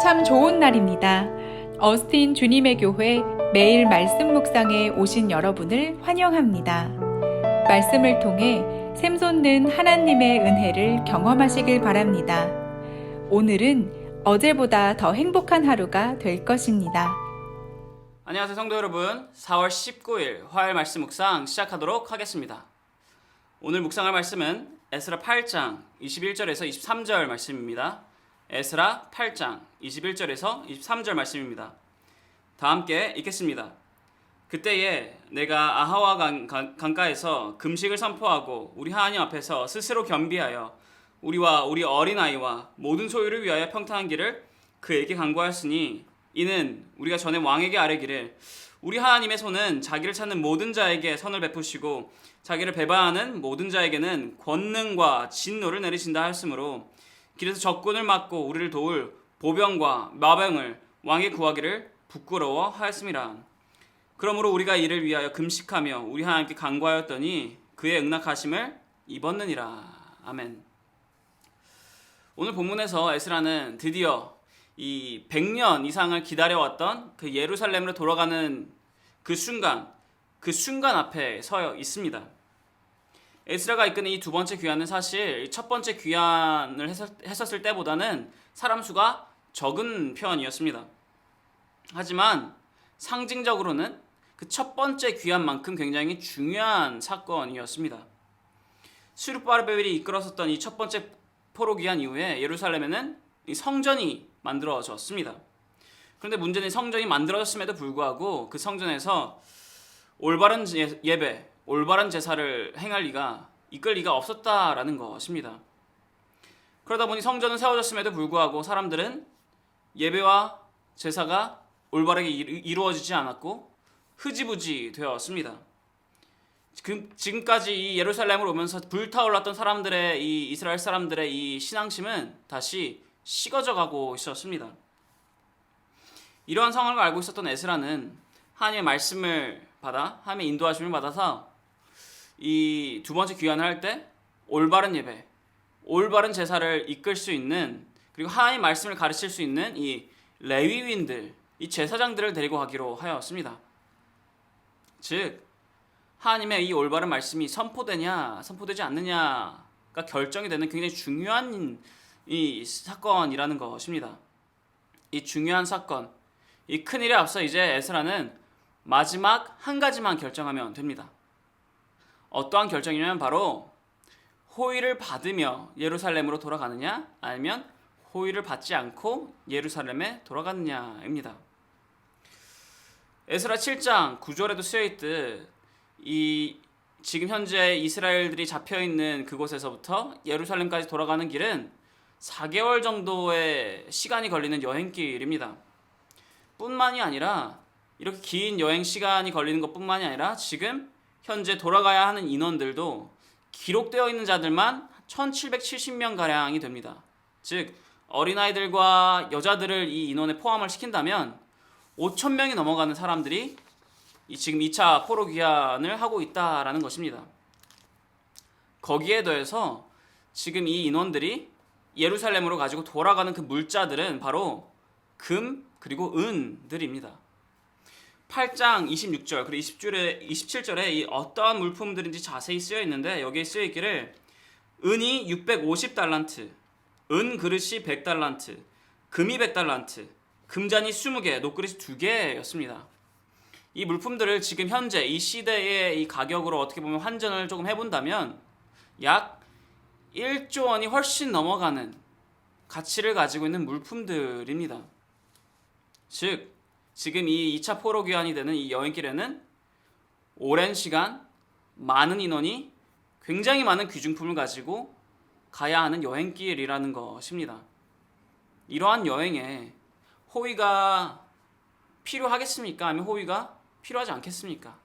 참 좋은 날입니다. 어스틴 주님의 교회 매일 말씀 묵상에 오신 여러분을 환영합니다. 말씀을 통해 샘솟는 하나님의 은혜를 경험하시길 바랍니다. 오늘은 어제보다 더 행복한 하루가 될 것입니다. 안녕하세요 성도 여러분, 4월 19일 화요일 말씀 묵상 시작하도록 하겠습니다. 오늘 묵상할 말씀은 에스라 8장 21절에서 23절 말씀입니다. 에스라 8장 21절에서 23절 말씀입니다. 다 함께 읽겠습니다. 그때에 내가 아하와 강가에서 금식을 선포하고 우리 하나님 앞에서 스스로 겸비하여 우리와 우리 어린아이와 모든 소유를 위하여 평탄한 길을 그에게 간구하였으니 이는 우리가 전에 왕에게 아뢰기를 우리 하나님의 손은 자기를 찾는 모든 자에게 선을 베푸시고 자기를 배반하는 모든 자에게는 권능과 진노를 내리신다 하였으므로 길에서 적군을 막고 우리를 도울 보병과 마병을 왕에 구하기를 부끄러워 하였음이라. 그러므로 우리가 이를 위하여 금식하며 우리 하나님께 간구하였더니 그의 응낙하심을 입었느니라. 아멘. 오늘 본문에서 에스라는 드디어 이 100년 이상을 기다려왔던 그 예루살렘으로 돌아가는 그 순간 앞에 서 있습니다. 에스라가 이끄는 이 두 번째 귀환은 사실 첫 번째 귀환을 했었을 때보다는 사람 수가 적은 편이었습니다. 하지만 상징적으로는 그 첫 번째 귀환만큼 굉장히 중요한 사건이었습니다. 스룹바벨이 이끌었었던 이 첫 번째 포로 귀환 이후에 예루살렘에는 이 성전이 만들어졌습니다. 그런데 문제는 성전이 만들어졌음에도 불구하고 그 성전에서 올바른 예배, 올바른 제사를 이끌 리가 없었다라는 것입니다. 그러다 보니 성전은 세워졌음에도 불구하고 사람들은 예배와 제사가 올바르게 이루어지지 않았고 흐지부지 되었습니다. 지금까지 이 예루살렘으로 오면서 불타올랐던 사람들의 이 이스라엘 사람들의 이 신앙심은 다시 식어져 가고 있었습니다. 이러한 상황을 알고 있었던 에스라는 하나님의 말씀을 받아 하나님의 인도하심을 받아서 이 두 번째 귀환을 할 때 올바른 예배, 올바른 제사를 이끌 수 있는 그리고 하나님의 말씀을 가르칠 수 있는 이 레위인들, 이 제사장들을 데리고 가기로 하였습니다. 즉 하나님의 이 올바른 말씀이 선포되냐 선포되지 않느냐가 결정이 되는 굉장히 중요한 이 사건이라는 것입니다. 이 중요한 사건, 이 큰일에 앞서 이제 에스라는 마지막 한 가지만 결정하면 됩니다. 어떠한 결정이냐면 바로 호의를 받으며 예루살렘으로 돌아가느냐 아니면 호의를 받지 않고 예루살렘에 돌아가느냐입니다. 에스라 7장 9절에도 쓰여있듯 지금 현재 이스라엘들이 잡혀있는 그곳에서부터 예루살렘까지 돌아가는 길은 4개월 정도의 시간이 걸리는 여행길입니다. 뿐만이 아니라 이렇게 긴 여행 시간이 걸리는 것뿐만이 아니라 지금 현재 돌아가야 하는 인원들도 기록되어 있는 자들만 1770명가량이 됩니다. 즉 어린아이들과 여자들을 이 인원에 포함을 시킨다면 5000명이 넘어가는 사람들이 지금 2차 포로 귀환을 하고 있다라는 것입니다. 거기에 더해서 지금 이 인원들이 예루살렘으로 가지고 돌아가는 그 물자들은 바로 금 그리고 은들입니다. 8장 26절 그리고 27절에 이 어떠한 물품들인지 자세히 쓰여 있는데 여기에 쓰여 있기를 은이 650달란트, 은 그릇이 100달란트, 금이 100달란트, 금잔이 20개, 녹그릇이 2개였습니다. 이 물품들을 지금 현재 이 시대의 이 가격으로 어떻게 보면 환전을 조금 해본다면 약 1조 원이 훨씬 넘어가는 가치를 가지고 있는 물품들입니다. 즉 지금 이 2차 포로 귀환이 되는 이 여행길에는 오랜 시간 많은 인원이 굉장히 많은 귀중품을 가지고 가야 하는 여행길이라는 것입니다. 이러한 여행에 호의가 필요하겠습니까? 아니면 호의가 필요하지 않겠습니까?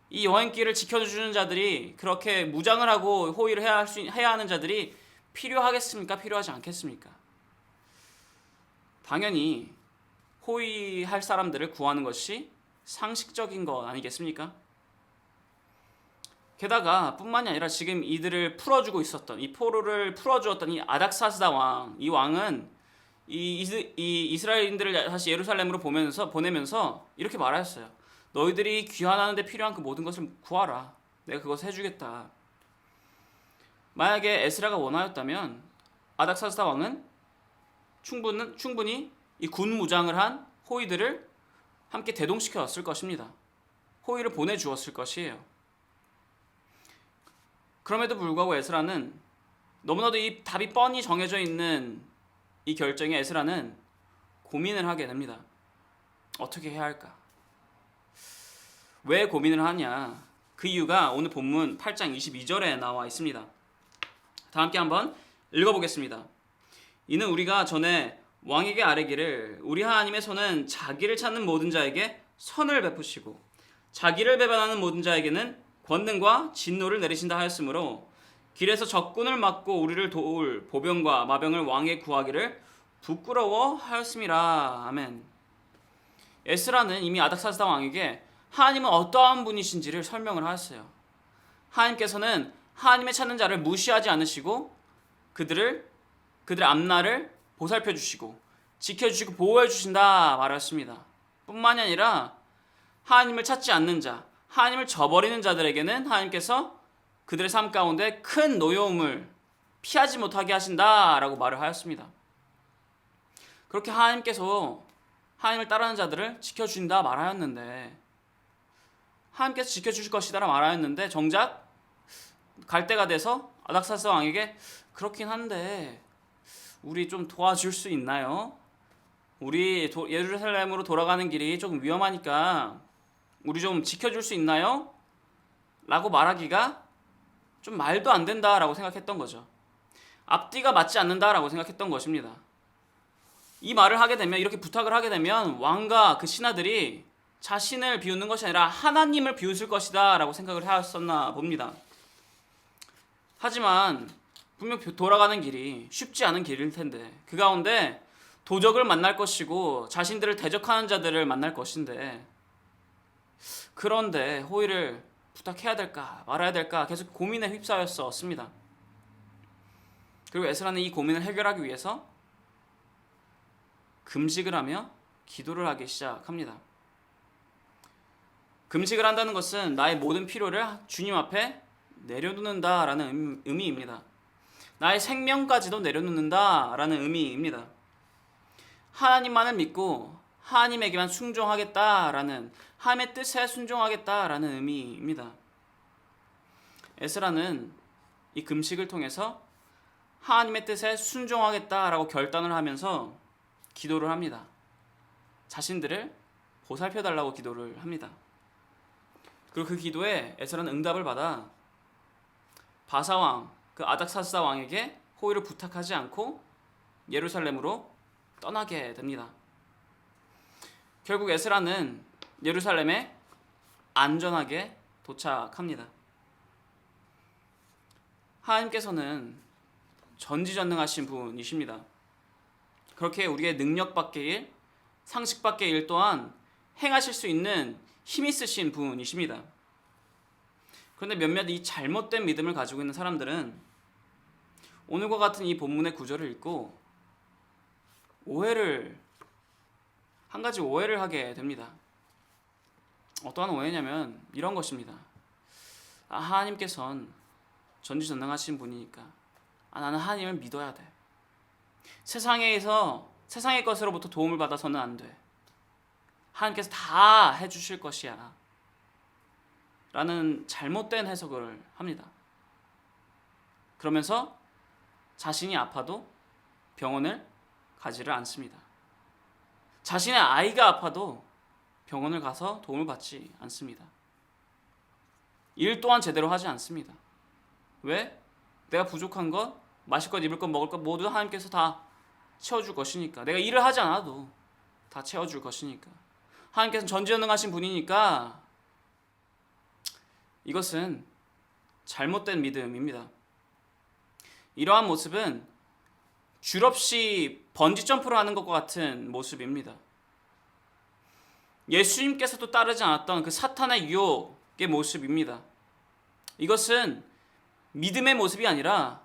이 여행길을 지켜주는 자들이 그렇게 무장을 하고 호의를 해야 하는 자들이 필요하겠습니까? 필요하지 않겠습니까? 당연히 호의할 사람들을 구하는 것이 상식적인 것 아니겠습니까? 게다가 뿐만이 아니라 지금 이들을 풀어주고 있었던 이 포로를 풀어주었던 이 아닥사스다 왕, 이 왕은 이 이스라엘인들을 다시 예루살렘으로 보내면서 이렇게 말하였어요. 너희들이 귀환하는 데 필요한 그 모든 것을 구하라. 내가 그것을 해주겠다. 만약에 에스라가 원하였다면 아닥사스다 왕은 충분히 이 군 무장을 한 호위들을 함께 대동시켜 왔을 것입니다. 호위를 보내주었을 것이에요. 그럼에도 불구하고 에스라는 너무나도 이 답이 뻔히 정해져 있는 이 결정에 에스라는 고민을 하게 됩니다. 어떻게 해야 할까? 왜 고민을 하냐? 그 이유가 오늘 본문 8장 22절에 나와 있습니다. 다 함께 한번 읽어보겠습니다. 이는 우리가 전에 왕에게 아뢰기를 우리 하나님의 손은 자기를 찾는 모든 자에게 선을 베푸시고 자기를 배반하는 모든 자에게는 권능과 진노를 내리신다 하였으므로 길에서 적군을 막고 우리를 도울 보병과 마병을 왕에 구하기를 부끄러워하였음이라. 아멘. 에스라는 이미 아닥사스다 왕에게 하나님은 어떠한 분이신지를 설명을 하였어요. 하나님께서는 하나님의 찾는 자를 무시하지 않으시고 그들의 앞날을 보살펴 주시고 지켜주시고 보호해 주신다 말했습니다. 뿐만이 아니라 하나님을 찾지 않는 자, 하나님을 저버리는 자들에게는 하나님께서 그들의 삶 가운데 큰 노여움을 피하지 못하게 하신다라고 말을 하였습니다. 그렇게 하나님께서 하나님을 따르는 자들을 지켜주신다 말하였는데 하나님께서 지켜주실 것이다 말하였는데 정작 갈 때가 돼서 아닥사스 왕에게 그렇긴 한데 우리 좀 도와줄 수 있나요? 우리 예루살렘으로 돌아가는 길이 조금 위험하니까 우리 좀 지켜줄 수 있나요? 라고 말하기가 좀 말도 안 된다라고 생각했던 거죠. 앞뒤가 맞지 않는다라고 생각했던 것입니다. 이 말을 하게 되면, 이렇게 부탁을 하게 되면 왕과 그 신하들이 자신을 비웃는 것이 아니라 하나님을 비웃을 것이다 라고 생각을 하였었나 봅니다. 하지만 분명 돌아가는 길이 쉽지 않은 길일 텐데 그 가운데 도적을 만날 것이고 자신들을 대적하는 자들을 만날 것인데 그런데 호의를 부탁해야 될까 말아야 될까 계속 고민에 휩싸였었습니다. 그리고 에스라는 이 고민을 해결하기 위해서 금식을 하며 기도를 하기 시작합니다. 금식을 한다는 것은 나의 모든 필요를 주님 앞에 내려놓는다라는 의미입니다. 나의 생명까지도 내려놓는다라는 의미입니다. 하나님만을 믿고 하나님에게만 순종하겠다라는, 하나님의 뜻에 순종하겠다라는 의미입니다. 에스라는 이 금식을 통해서 하나님의 뜻에 순종하겠다라고 결단을 하면서 기도를 합니다. 자신들을 보살펴달라고 기도를 합니다. 그리고 그 기도에 에스라는 응답을 받아 바사왕, 그 아닥사스다 왕에게 호의를 부탁하지 않고 예루살렘으로 떠나게 됩니다. 결국 에스라는 예루살렘에 안전하게 도착합니다. 하나님께서는 전지전능하신 분이십니다. 그렇게 우리의 능력 밖의 일, 상식 밖의 일 또한 행하실 수 있는 힘 있으신 분이십니다. 그런데 몇몇 이 잘못된 믿음을 가지고 있는 사람들은 오늘과 같은 이 본문의 구절을 읽고 한 가지 오해를 하게 됩니다. 어떠한 오해냐면 이런 것입니다. 하나님께서는 전지전능하신 분이니까 나는 하나님을 믿어야 돼. 세상의 것으로부터 도움을 받아서는 안 돼. 하나님께서 다 해주실 것이야 라는 잘못된 해석을 합니다. 그러면서 자신이 아파도 병원을 가지를 않습니다. 자신의 아이가 아파도 병원을 가서 도움을 받지 않습니다. 일 또한 제대로 하지 않습니다. 왜? 내가 부족한 것, 마실 것, 입을 것, 먹을 것 모두 하나님께서 다 채워줄 것이니까. 내가 일을 하지 않아도 다 채워줄 것이니까. 하나님께서는 전지전능하신 분이니까. 이것은 잘못된 믿음입니다. 이러한 모습은 줄 없이 번지점프를 하는 것과 같은 모습입니다. 예수님께서도 따르지 않았던 그 사탄의 유혹의 모습입니다. 이것은 믿음의 모습이 아니라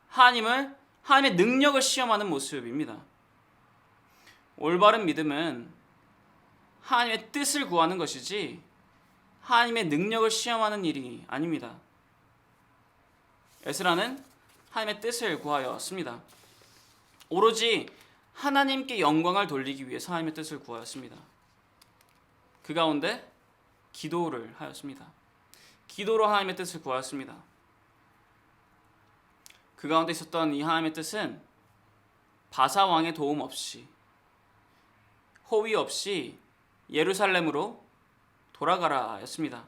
하나님의 능력을 시험하는 모습입니다. 올바른 믿음은 하나님의 뜻을 구하는 것이지 하나님의 능력을 시험하는 일이 아닙니다. 에스라는 하나님의 뜻을 구하였습니다. 오로지 하나님께 영광을 돌리기 위해서 하나님의 뜻을 구하였습니다. 그 가운데 기도를 하였습니다. 기도로 하나님의 뜻을 구하였습니다. 그 가운데 있었던 이 하나님의 뜻은 바사 왕의 도움 없이, 호위 없이 예루살렘으로 돌아가라 였습니다.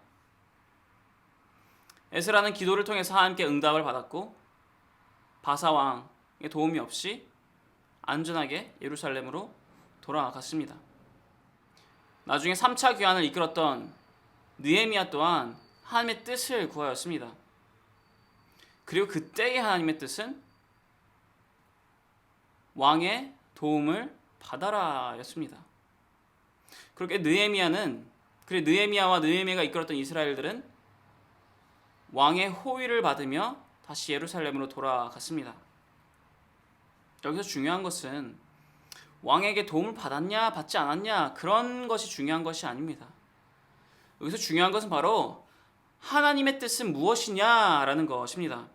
에스라는 기도를 통해서 하나님께 응답을 받았고 바사 왕의 도움이 없이 안전하게 예루살렘으로 돌아갔습니다. 나중에 3차 귀환을 이끌었던 느헤미야 또한 하나님의 뜻을 구하였습니다. 그리고 그때의 하나님의 뜻은 왕의 도움을 받아라 였습니다. 그렇게 느헤미야와 느헤미야가 이끌었던 이스라엘들은 왕의 호위를 받으며 다시 예루살렘으로 돌아갔습니다. 여기서 중요한 것은 왕에게 도움을 받았냐 받지 않았냐 그런 것이 중요한 것이 아닙니다. 여기서 중요한 것은 바로 하나님의 뜻은 무엇이냐라는 것입니다.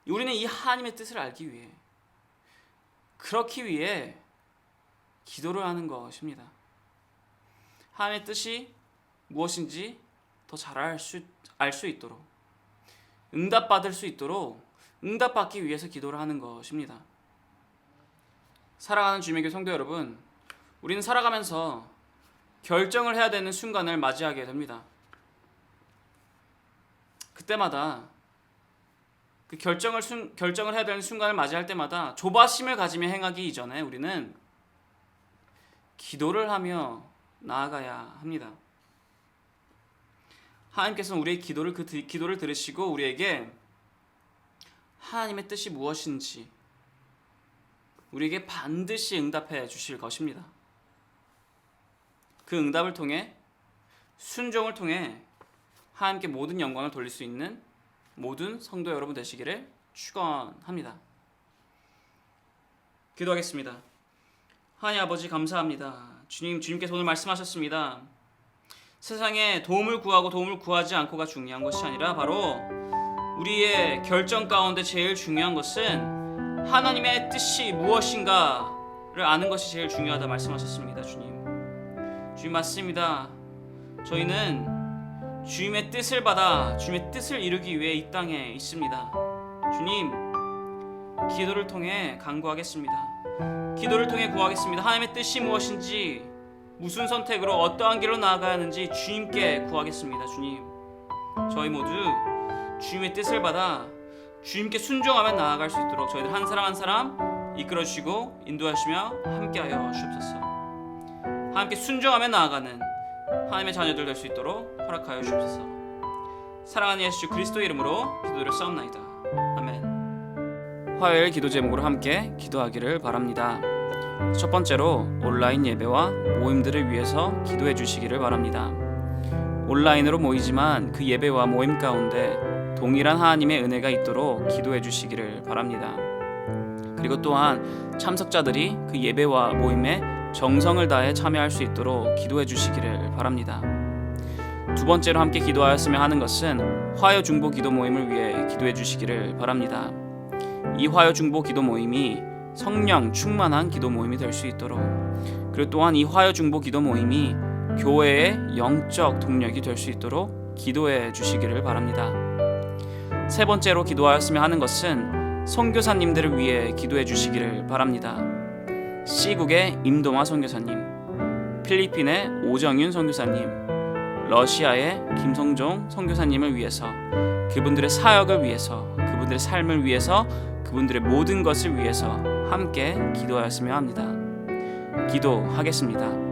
우리는 이 하나님의 뜻을 알기 위해, 그렇기 위해 기도를 하는 것입니다. 하나님의 뜻이 무엇인지 더 잘 알 수 있도록, 응답받을 수 있도록 응답받기 위해서 기도를 하는 것입니다. 사랑하는 주님의 성도 여러분, 우리는 살아가면서 결정을 해야 되는 순간을 맞이하게 됩니다. 그때마다 그 결정을 해야 되는 순간을 맞이할 때마다 조바심을 가지며 행하기 이전에 우리는 기도를 하며 나아가야 합니다. 하나님께서는 우리의 기도를 들으시고 우리에게 하나님의 뜻이 무엇인지 우리에게 반드시 응답해 주실 것입니다. 그 응답을 통해, 순종을 통해 하나님께 모든 영광을 돌릴 수 있는 모든 성도 여러분 되시기를 축원합니다. 기도하겠습니다. 하나님 아버지 감사합니다. 주님께서 오늘 말씀하셨습니다. 세상에 도움을 구하고 도움을 구하지 않고가 중요한 것이 아니라 바로 우리의 결정 가운데 제일 중요한 것은 하나님의 뜻이 무엇인가를 아는 것이 제일 중요하다 말씀하셨습니다. 주님 맞습니다. 저희는 주님의 뜻을 받아 주님의 뜻을 이루기 위해 이 땅에 있습니다. 주님, 기도를 통해 간구하겠습니다. 기도를 통해 구하겠습니다. 하나님의 뜻이 무엇인지, 무슨 선택으로 어떠한 길로 나아가야 하는지 주님께 구하겠습니다. 주님, 저희 모두 주님의 뜻을 받아 주님께 순종하며 나아갈 수 있도록 저희들 한 사람 한 사람 이끌어주시고 인도하시며 함께하여 주옵소서. 함께 순종하며 나아가는 하나님의 자녀들 될 수 있도록 허락하여 주옵소서. 사랑하는 예수 그리스도의 이름으로 기도를 싸움나이다. 아멘. 화요일 기도 제목으로 함께 기도하기를 바랍니다. 첫 번째로 온라인 예배와 모임들을 위해서 기도해 주시기를 바랍니다. 온라인으로 모이지만 그 예배와 모임 가운데 동일한 하나님의 은혜가 있도록 기도해 주시기를 바랍니다. 그리고 또한 참석자들이 그 예배와 모임에 정성을 다해 참여할 수 있도록 기도해 주시기를 바랍니다. 두 번째로 함께 기도하였으면 하는 것은 화요 중보 기도 모임을 위해 기도해 주시기를 바랍니다. 이 화요 중보 기도 모임이 성령 충만한 기도 모임이 될 수 있도록, 그리고 또한 이 화요 중보 기도 모임이 교회의 영적 동력이 될 수 있도록 기도해 주시기를 바랍니다. 세 번째로 기도하였으면 하는 것은 선교사님들을 위해 기도해 주시기를 바랍니다. C국의 임동화 선교사님, 필리핀의 오정윤 선교사님, 러시아의 김성종 선교사님을 위해서, 그분들의 사역을 위해서, 그분들의 삶을 위해서, 그분들의 모든 것을 위해서 함께 기도하였으면 합니다. 기도하겠습니다.